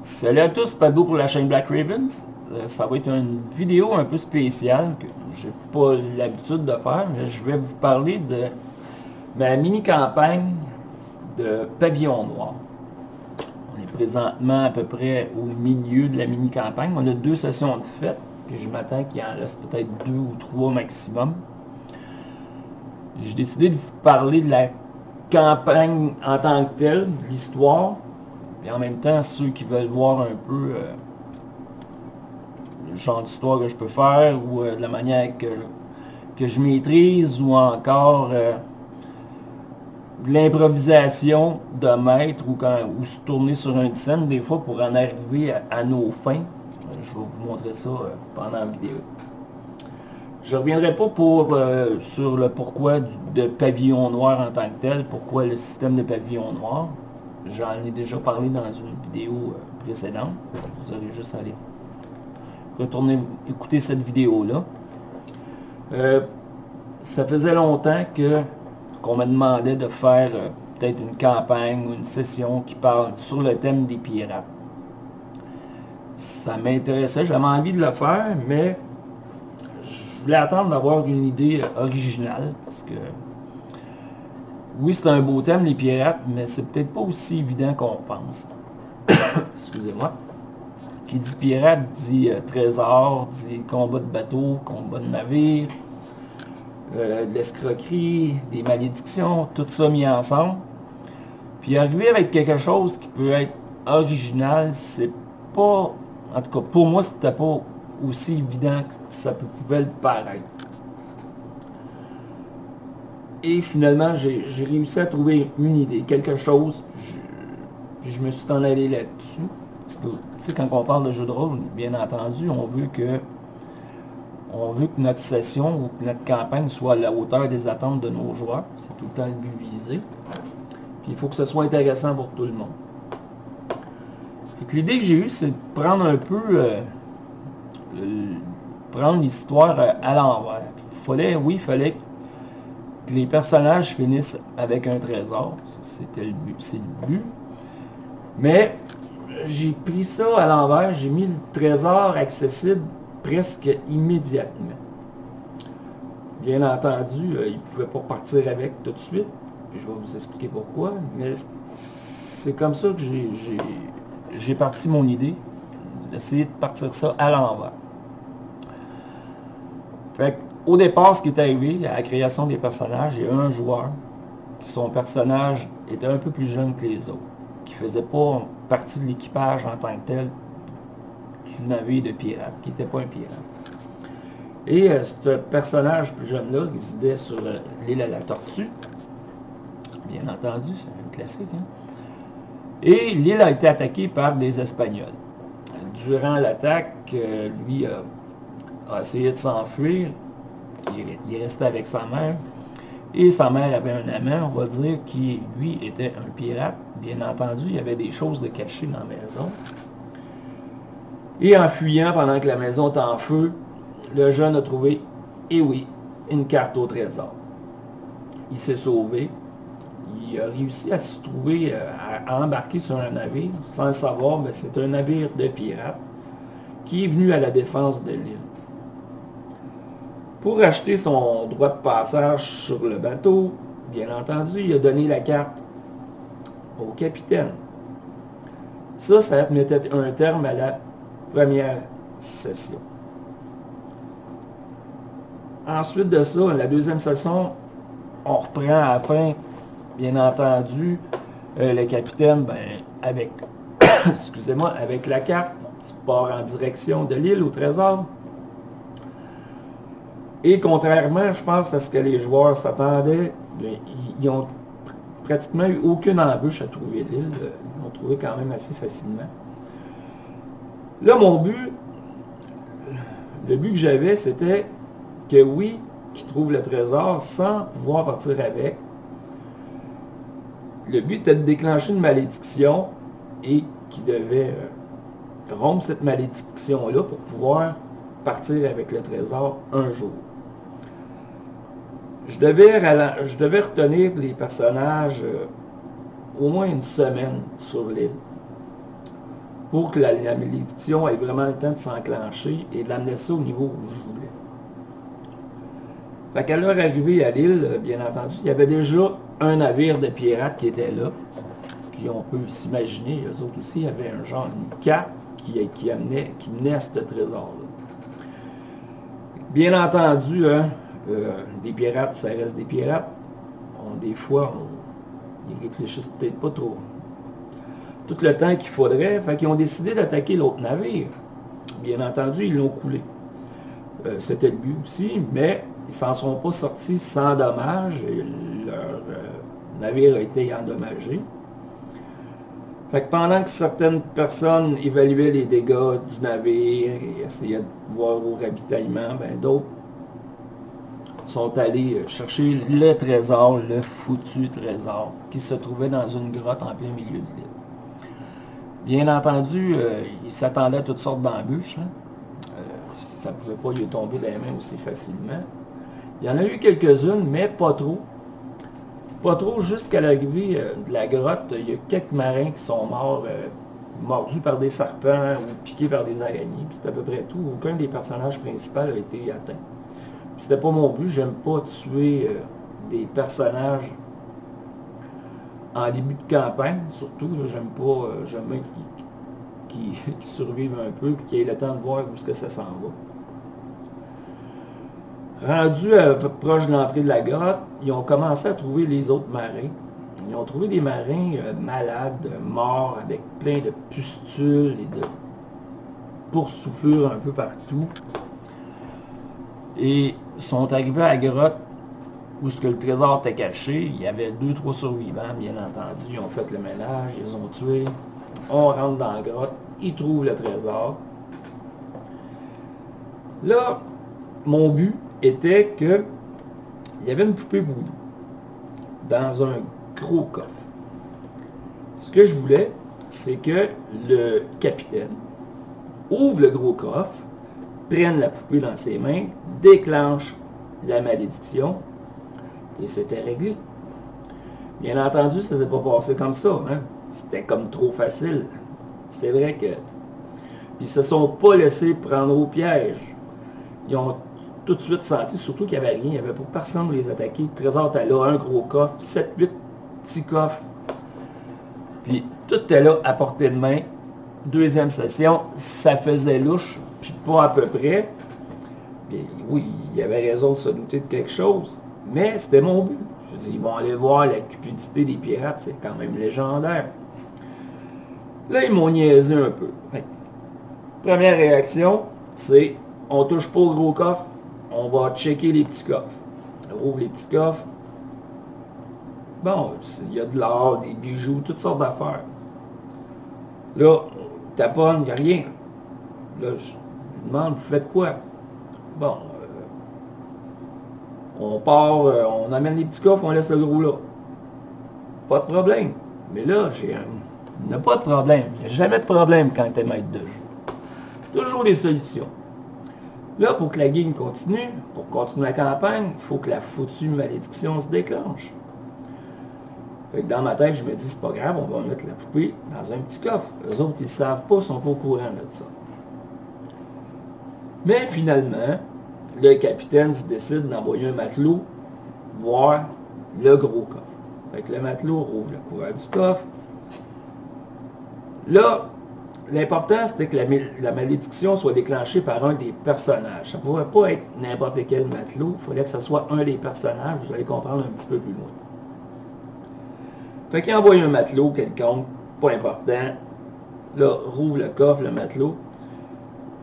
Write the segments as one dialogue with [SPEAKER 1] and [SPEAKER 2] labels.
[SPEAKER 1] Salut à tous, Pablo pour la chaîne Black Ravens. Ça va être une vidéo un peu spéciale que j'ai pas l'habitude de faire, mais je vais vous parler de ma mini-campagne de Pavillon Noir. On est présentement à peu près au milieu de la mini-campagne. On a 2 sessions de fête, puis je m'attends qu'il en reste peut-être 2 ou 3 maximum. J'ai décidé de vous parler de la campagne en tant que telle, de l'histoire, et en même temps, ceux qui veulent voir un peu le genre d'histoire que je peux faire ou de la manière que je maîtrise ou encore de l'improvisation de maître ou se tourner sur une scène des fois pour en arriver à nos fins. Je vais vous montrer ça pendant la vidéo. Je ne reviendrai pas sur le pourquoi de Pavillon Noir en tant que tel, pourquoi le système de Pavillon Noir. J'en ai déjà parlé dans une vidéo précédente. Vous aurez juste à aller retourner écouter cette vidéo-là. Ça faisait longtemps qu'on me demandait de faire peut-être une campagne ou une session qui parle sur le thème des pirates. Ça m'intéressait, j'avais envie de le faire, mais je voulais attendre d'avoir une idée originale, parce que oui, c'est un beau thème, les pirates, mais c'est peut-être pas aussi évident qu'on pense. Excusez-moi. Qui dit pirate dit trésor, dit combat de bateau, combat de navire, de l'escroquerie, des malédictions, tout ça mis ensemble. Puis arriver avec quelque chose qui peut être original, c'est pas, en tout cas pour moi, c'était pas aussi évident que ça pouvait le paraître. Et finalement, j'ai réussi à trouver une idée, quelque chose, je me suis en allé là-dessus. Parce que, tu sais, quand on parle de jeu de rôle, bien entendu, on veut que notre session ou que notre campagne soit à la hauteur des attentes de nos joueurs. C'est tout le temps le but visé. Puis il faut que ce soit intéressant pour tout le monde. L'idée que j'ai eue, c'est de prendre un peu, prendre l'histoire à l'envers. Il fallait que les personnages finissent avec un trésor. C'était le but, c'est le but. Mais j'ai pris ça à l'envers, j'ai mis le trésor accessible presque immédiatement. Bien entendu, ils ne pouvaient pas partir avec tout de suite, puis je vais vous expliquer pourquoi, mais c'est comme ça que j'ai parti mon idée, d'essayer de partir ça à l'envers. Fait au départ, ce qui est arrivé à la création des personnages, il y a un joueur, son personnage était un peu plus jeune que les autres, qui ne faisait pas partie de l'équipage en tant que tel du navire de pirate, qui n'était pas un pirate. Et ce personnage plus jeune-là résidait sur l'île à la Tortue. Bien entendu, c'est un classique. Hein? Et l'île a été attaquée par des Espagnols. Durant l'attaque, lui a essayé de s'enfuir. Il est resté avec sa mère. Et sa mère avait un amant, on va dire, qui, lui, était un pirate. Bien entendu, il y avait des choses de cachées dans la maison. Et en fuyant pendant que la maison était en feu, le jeune a trouvé, eh oui, une carte au trésor. Il s'est sauvé. Il a réussi à se trouver, à embarquer sur un navire, sans le savoir, mais c'est un navire de pirates qui est venu à la défense de l'île. Pour acheter son droit de passage sur le bateau, bien entendu, il a donné la carte au capitaine. Ça mettait un terme à la première session. Ensuite de ça, la deuxième session, on reprend à la fin, bien entendu, le capitaine, avec, excusez-moi, avec la carte, tu pars en direction de l'île au trésor. Et contrairement, je pense, à ce que les joueurs s'attendaient, ils ont pratiquement eu aucune embûche à trouver l'île. Ils l'ont trouvé quand même assez facilement. Là, le but que j'avais, c'était que oui, qu'ils trouvent le trésor sans pouvoir partir avec. Le but était de déclencher une malédiction et qu'ils devaient rompre cette malédiction-là pour pouvoir partir avec le trésor un jour. Je devais retenir les personnages au moins une semaine sur l'île. pour que la malédiction ait vraiment le temps de s'enclencher et d'amener ça au niveau où je voulais. Fait qu'à leur arrivée à l'île, bien entendu, il y avait déjà un navire de pirates qui était là. Puis on peut s'imaginer, eux autres aussi, il y avait un genre, une carte qui menait à ce trésor-là. Bien entendu, hein, des pirates, ça reste des pirates. Des fois, ils réfléchissent peut-être pas trop. Tout le temps qu'il faudrait, fait qu'ils ont décidé d'attaquer l'autre navire. Bien entendu, ils l'ont coulé. C'était le but aussi, mais ils s'en sont pas sortis sans dommage. Leur navire a été endommagé. Fait que pendant que certaines personnes évaluaient les dégâts du navire et essayaient de voir au ravitaillement, ben d'autres sont allés chercher le trésor, le foutu trésor, qui se trouvait dans une grotte en plein milieu de l'île. Bien entendu, ils s'attendaient à toutes sortes d'embûches. Hein. Ça ne pouvait pas lui tomber dans les mains aussi facilement. Il y en a eu quelques-unes, mais pas trop. Pas trop, jusqu'à l'arrivée de la grotte, il y a quelques marins qui sont morts, mordus par des serpents ou piqués par des araignées. C'est à peu près tout. Aucun des personnages principaux a été atteint. C'était pas mon but, j'aime pas tuer des personnages en début de campagne, surtout. J'aime bien qu'ils survivent un peu et qu'ils aient le temps de voir où est-ce que ça s'en va. Rendu proche de l'entrée de la grotte, ils ont commencé à trouver les autres marins. Ils ont trouvé des marins malades, morts, avec plein de pustules et de boursouflures un peu partout. Et sont arrivés à la grotte où ce que le trésor était caché. Il y avait 2-3 survivants, bien entendu. Ils ont fait le ménage, ils les ont tués. On rentre dans la grotte, ils trouvent le trésor. Là, mon but était que il y avait une poupée voodoo dans un gros coffre. Ce que je voulais, c'est que le capitaine ouvre le gros coffre, prenne la poupée dans ses mains, déclenche la malédiction, et c'était réglé. Bien entendu, ça ne s'est pas passé comme ça. Hein? C'était comme trop facile. C'est vrai que... Puis ils se sont pas laissés prendre au piège. Ils ont tout de suite senti, surtout qu'il n'y avait rien, il n'y avait pas personne pour les attaquer. Le trésor était là, un gros coffre, 7-8 petits coffres. Puis tout était là à portée de main. Deuxième session, ça faisait louche, puis pas à peu près. Et oui, il y avait raison de se douter de quelque chose, mais c'était mon but. Je dis, ils vont aller voir la cupidité des pirates, c'est quand même légendaire. Là, ils m'ont niaisé un peu. Première réaction, c'est, on touche pas au gros coffre, on va checker les petits coffres. On ouvre les petits coffres. Bon, il y a de l'or, des bijoux, toutes sortes d'affaires. Là, on taponne, il n'y a rien. Là, je demande, vous faites quoi? Bon, on part, on amène les petits coffres, on laisse le gros là. Pas de problème. Mais là, il n'y a pas de problème. Il n'y a jamais de problème quand tu es maître de jeu. Toujours des solutions. Là, pour que la game continue, pour continuer la campagne, il faut que la foutue malédiction se déclenche. Fait que dans ma tête, je me dis, c'est pas grave, on va mettre la poupée dans un petit coffre. Eux autres, ils ne savent pas, ils sont pas au courant de ça. Mais finalement, le capitaine se décide d'envoyer un matelot voir le gros coffre. Fait que le matelot ouvre le couvert du coffre. Là, l'important, c'était que la malédiction soit déclenchée par un des personnages. Ça ne pourrait pas être n'importe quel matelot. Il fallait que ce soit un des personnages. Vous allez comprendre un petit peu plus loin. Fait qu'il envoie un matelot quelconque, pas important. Là, rouvre le coffre, le matelot.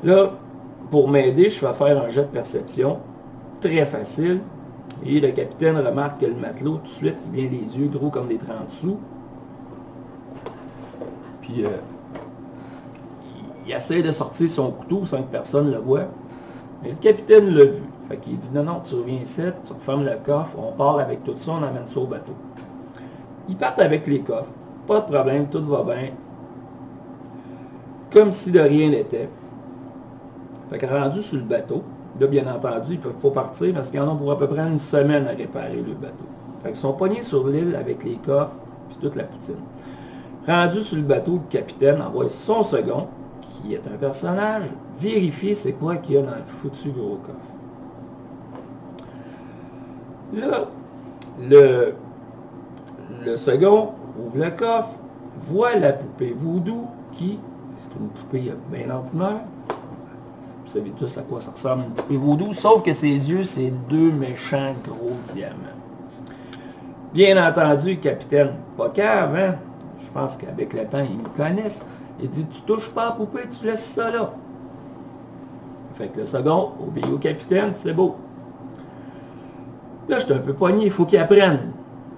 [SPEAKER 1] Là, pour m'aider, je vais faire un jet de perception. Très facile. Et le capitaine remarque que le matelot, tout de suite, il vient les yeux gros comme des 30 sous. Puis, il essaie de sortir son couteau sans que personne ne le voie. Mais le capitaine l'a vu. Fait qu'il dit, non, tu reviens ici, tu refermes le coffre, on part avec tout ça, on amène ça au bateau. Ils partent avec les coffres. Pas de problème, tout va bien. Comme si de rien n'était. Fait que rendu sur le bateau, là, bien entendu, ils ne peuvent pas partir parce qu'ils en ont pour à peu près une semaine à réparer le bateau. Fait qu'ils sont pognés sur l'île avec les coffres et toute la poutine. Rendu sur le bateau, le capitaine envoie son second, qui est un personnage, vérifier c'est quoi qu'il y a dans le foutu gros coffre. Là, le second ouvre le coffre, voit la poupée voodoo qui, c'est une poupée bien ordinaire. Vous savez tous à quoi ça ressemble une poupée voodoo, sauf que ses yeux, c'est deux méchants gros diamants. Bien entendu, le capitaine, pas cave, hein? Je pense qu'avec le temps, ils me connaissent. Il dit, tu touches pas à la poupée, tu laisses ça là. Fait que le second obéit au capitaine, c'est beau. Là, je suis un peu pogné, il faut qu'il apprenne.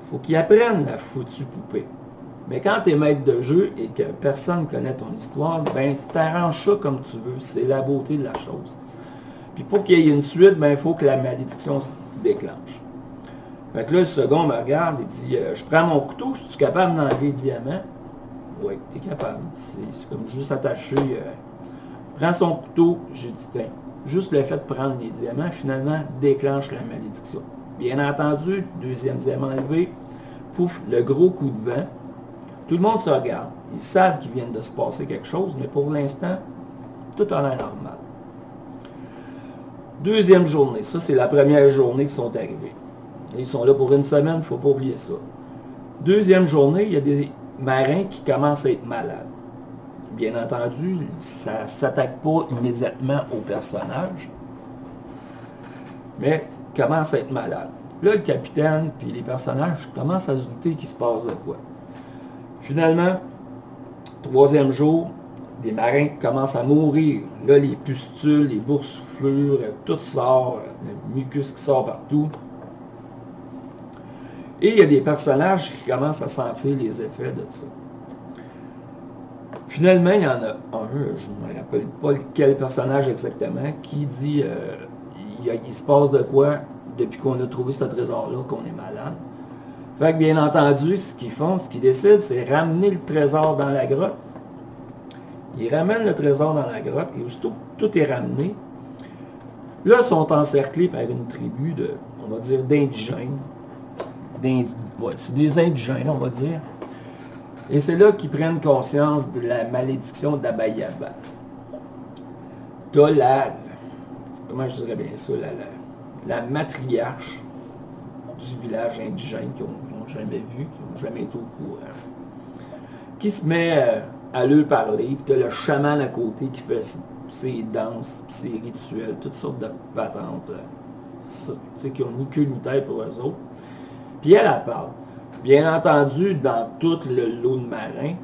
[SPEAKER 1] Il faut qu'il apprenne la foutue poupée. Mais quand tu es maître de jeu et que personne ne connaît ton histoire, ben t'arranges ça comme tu veux. C'est la beauté de la chose. Puis pour qu'il y ait une suite, ben il faut que la malédiction se déclenche. Fait que là, le second me regarde et dit, je prends mon couteau, je suis capable d'enlever les diamants? Oui, tu es capable. C'est comme juste attaché. Prends son couteau, j'ai dit, tiens, juste le fait de prendre les diamants, finalement, déclenche la malédiction. Bien entendu, deuxième diamant enlevé, pouf, le gros coup de vent. Tout le monde se regarde. Ils savent qu'il vient de se passer quelque chose, mais pour l'instant, tout a l'air normal. Deuxième journée, ça c'est la première journée qu'ils sont arrivés. Ils sont là pour une semaine, il ne faut pas oublier ça. Deuxième journée, il y a des marins qui commencent à être malades. Bien entendu, ça ne s'attaque pas immédiatement au personnage, mais commencent à être malades. Là, le capitaine puis les personnages commencent à se douter qu'il se passe de quoi. Finalement, troisième jour, des marins commencent à mourir. Là, les pustules, les boursouflures, tout sort, le mucus qui sort partout. Et il y a des personnages qui commencent à sentir les effets de ça. Finalement, il y en a un, je ne me rappelle pas quel personnage exactement, qui dit il se passe de quoi depuis qu'on a trouvé ce trésor-là, qu'on est malade. Fait que bien entendu, ce qu'ils font, ce qu'ils décident, c'est ramener le trésor dans la grotte. Ils ramènent le trésor dans la grotte et aussitôt tout est ramené. Là, ils sont encerclés par une tribu de, on va dire, d'indigènes. Ouais, c'est des indigènes, on va dire. Et c'est là qu'ils prennent conscience de la malédiction d'Abayaba. T'as comment je dirais bien ça, la matriarche du village indigène qu'ils n'ont jamais vu, qui n'ont jamais été au courant, qui se met à leur parler, puis t'as le chaman à côté qui fait ses danses, ses rituels, toutes sortes de patentes, qui ont ni queue ni tête pour eux autres. Puis elle parle. Bien entendu, dans tout le lot de marins,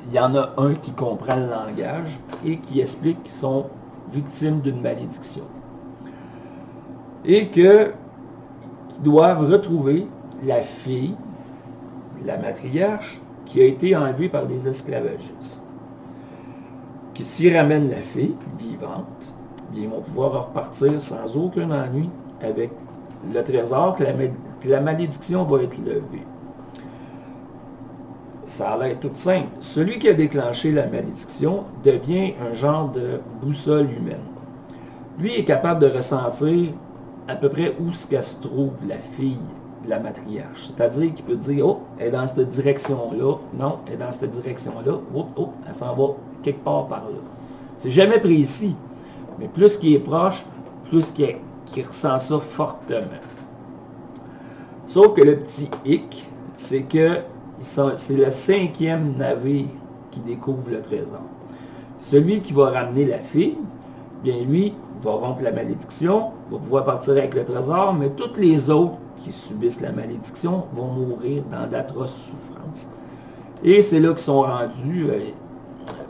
[SPEAKER 1] il y en a un qui comprend le langage et qui explique qu'ils sont victimes d'une malédiction. Et qu'ils doivent retrouver la fille, la matriarche, qui a été enlevée par des esclavagistes. Qui s'y ramènent la fille, vivante, ils vont pouvoir repartir sans aucun ennui avec le trésor, que la malédiction va être levée. Ça a l'air tout simple. Celui qui a déclenché la malédiction devient un genre de boussole humaine. Lui est capable de ressentir à peu près où se trouve la fille de la matriarche. C'est-à-dire qu'il peut dire, oh, elle est dans cette direction-là, non, elle est dans cette direction-là, oh, elle s'en va quelque part par là. C'est jamais précis, mais plus qu'il est proche, plus qu'il ressent ça fortement. Sauf que le petit hic, c'est que c'est le 5e navire qui découvre le trésor. Celui qui va ramener la fille, bien lui, va rompre la malédiction, va pouvoir partir avec le trésor, mais toutes les autres qui subissent la malédiction vont mourir dans d'atroces souffrances. Et c'est là qu'ils sont rendus,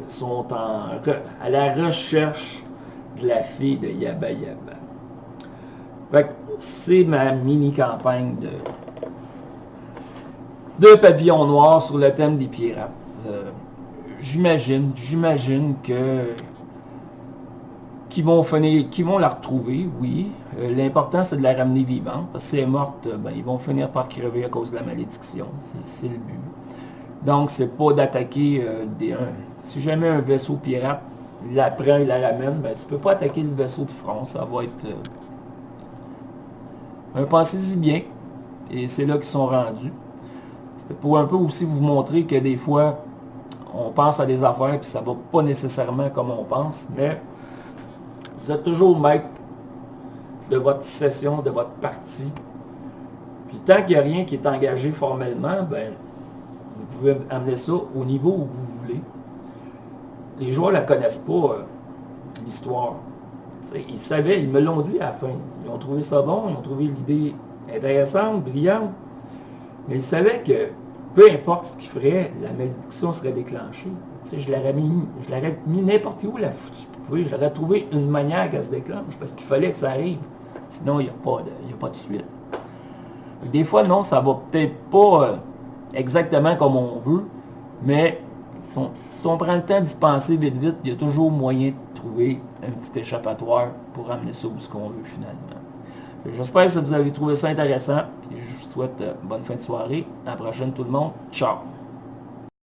[SPEAKER 1] sont à la recherche de la fille de Yaba Yaba. Fait que c'est ma mini-campagne de Pavillon Noir sur le thème des pirates. J'imagine que qu'ils vont la retrouver, oui. L'important, c'est de la ramener vivante. Parce que si elle est morte, ils vont finir par crever à cause de la malédiction. C'est le but. Donc, c'est pas d'attaquer si jamais un vaisseau pirate la prend et la ramène, tu peux pas attaquer le vaisseau de front. Ça va être... pensez-y bien. Et c'est là qu'ils sont rendus. C'est pour un peu aussi vous montrer que des fois, on pense à des affaires puis ça va pas nécessairement comme on pense, mais vous êtes toujours maître de votre session, de votre partie. Puis tant qu'il n'y a rien qui est engagé formellement, ben vous pouvez amener ça au niveau où vous voulez. Les joueurs ne la connaissent pas, l'histoire. Ils savaient, ils me l'ont dit à la fin. Ils ont trouvé ça bon, ils ont trouvé l'idée intéressante, brillante, mais ils savaient que peu importe ce qu'ils feraient, la malédiction serait déclenchée. Je l'aurais mis n'importe où la foutue poupée, j'aurais trouvé une manière qu'elle se déclenche, parce qu'il fallait que ça arrive. Sinon, il n'y a pas de suite. Des fois, non, ça va peut-être pas exactement comme on veut, mais si on prend le temps d'y penser vite, il y a toujours moyen de trouver un petit échappatoire pour amener ça où ce qu'on veut finalement. J'espère que vous avez trouvé ça intéressant. Puis je vous souhaite bonne fin de soirée. À la prochaine tout le monde. Ciao!